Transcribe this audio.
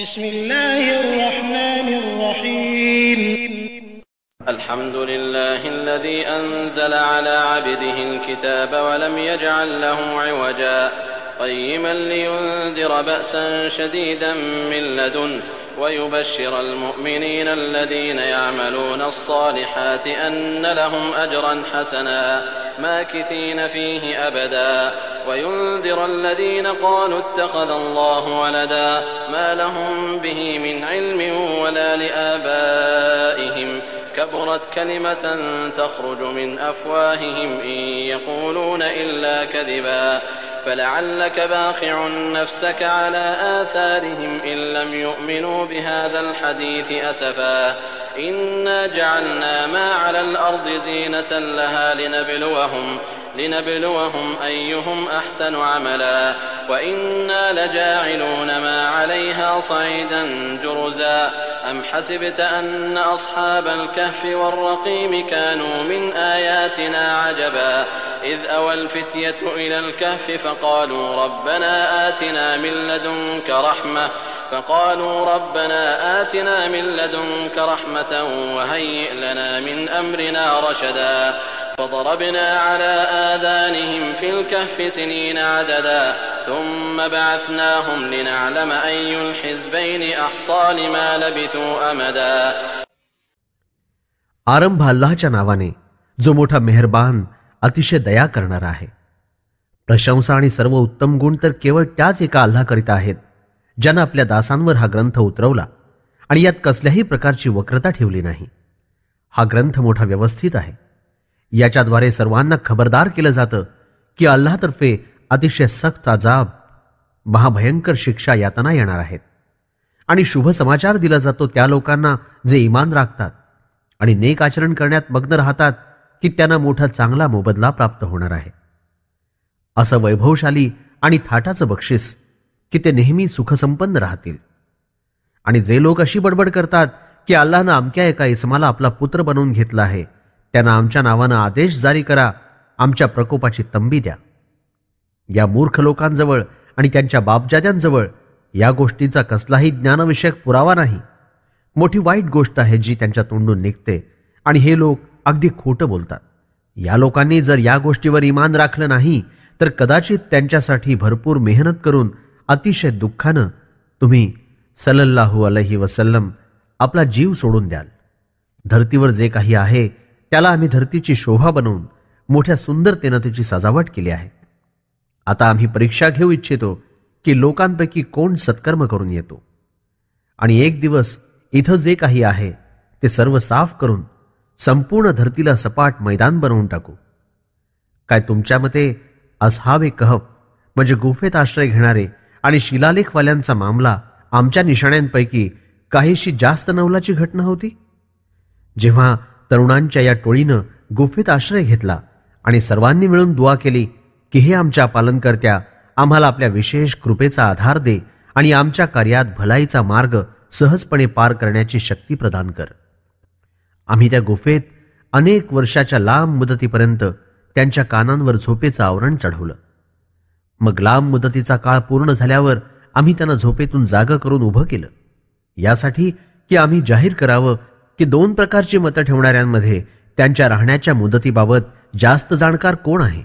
بسم الله الرحمن الرحيم الحمد لله الذي أنزل على عبده الكتاب ولم يجعل له عوجا قيما لينذر بأسا شديدا من لدنه ويبشر المؤمنين الذين يعملون الصالحات أن لهم أجرا حسنا ماكثين فيه أبدا وينذر الذين قالوا اتخذ الله ولدا ما لهم به من علم ولا لآبائهم كبرت كلمة تخرج من أفواههم إن يقولون إلا كذبا فلعلك باخع نفسك على آثارهم إن لم يؤمنوا بهذا الحديث أسفا إنا جعلنا ما على الأرض زينة لها لنبلوهم أيهم أحسن عملا وإنا لجاعلون ما عليها صعيدا جرزا أم حسبت أن أصحاب الكهف والرقيم كانوا من آياتنا عجبا إذ أوى الفتية إلى الكهف فقالوا ربنا آتنا من لدنك رحمة وهيئ لنا من أمرنا رشدا فضربنا على آذانهم في الكهف سنين عددا ثم بعثناهم لنعلم أي الحزبين أحصى لما لبثوا أمدا. आरंभ अल्लाहच्या नावाने जो मोठा मेहरबान अतिशय दया करणारा आहे. प्रशंसा आणि सर्व उत्तम गुण तर केवळ त्याच एका अल्लाहकरिता आहेत ज्यानं आपल्या दासांवर हा ग्रंथ उतरवला आणि यात कसल्याही प्रकारची वक्रता ठेवली नाही. हा ग्रंथ मोठा व्यवस्थित आहे. याच्याद्वारे सर्वांना खबरदार केलं जातं की अल्लाहतर्फे अतिशय सक्त अजाब महाभयंकर शिक्षा यातना येणार आहेत आणि शुभ समाचार दिला जातो त्या लोकांना जे ईमान राखतात आणि नेक आचरण करण्यात मग्न राहतात की त्यांना मोठा चांगला मोबदला प्राप्त होणार आहे. असं वैभवशाली आणि थाटाचं बक्षीस की ते नेहमी सुखसंपन्न राहतील. आणि जे लोक अशी बडबड करतात की अल्लाहनं अमक्या एका इसमाला आपला पुत्र बनवून घेतला आहे त्यांना आमच्या नावानं आदेश जारी करा, आमच्या प्रकोपाची तंबी द्या. या मूर्ख लोकांजवळ आणि त्यांच्या बापजाद्यांजवळ या गोष्टीचा कसलाही ज्ञानविषयक पुरावा नाही. मोठी वाईट गोष्ट आहे जी त्यांच्या तोंडून निघते आणि हे लोक अगदी खोटं बोलतात. या लोकांनी जर या गोष्टीवर ईमान राखलं नाही तर कदाचित त्यांच्यासाठी भरपूर मेहनत करून अतिशय दुःखानं तुम्ही सल्लल्लाहु अलैहि वसल्लम आपला जीव सोडून द्याल. धर्तीवर जे काही आहे त्याला आम्ही धर्तीची शोभा बनवून मोठ्या सुंदरतेनं त्याची सजावट केली आहे. आता आम्ही परीक्षा घेऊ इच्छितो की लोकांपैकी कोण सत्कर्म करून येतो आणि एक दिवस इथं जे काही आहे ते सर्व साफ करून संपूर्ण धर्तीला सपाट मैदान बनवून टाकू. काय तुमच्या मते अस्हाबे कहफ म्हणजे गुफेत आश्रय घेणारे आणि शिलालेखवाल्यांचा मामला आमच्या निशाण्यांपैकी काहीशी जास्त नवलाची घटना होती? जेव्हा तरुणांच्या या टोळीनं गुफेत आश्रय घेतला आणि सर्वांनी मिळून दुआ केली की हे आमच्या पालनकर्त्या, आम्हाला आपल्या विशेष कृपेचा आधार दे आणि आमच्या कार्यात भलाईचा मार्ग सहजपणे पार करण्याची शक्ती प्रदान कर. आम्ही त्या गुफेत अनेक वर्षाच्या लांब मुदतीपर्यंत त्यांच्या कानांवर झोपेचं आवरण चढवलं. मग लांब मुदतीचा काळ पूर्ण झाल्यावर आम्ही त्यांना झोपेतून जागं करून उभं केलं, यासाठी की आम्ही जाहीर करावं की दोन प्रकारची मतं ठेवणाऱ्यांमध्ये त्यांच्या राहण्याच्या मुदतीबाबत जास्त जाणकार कोण आहे.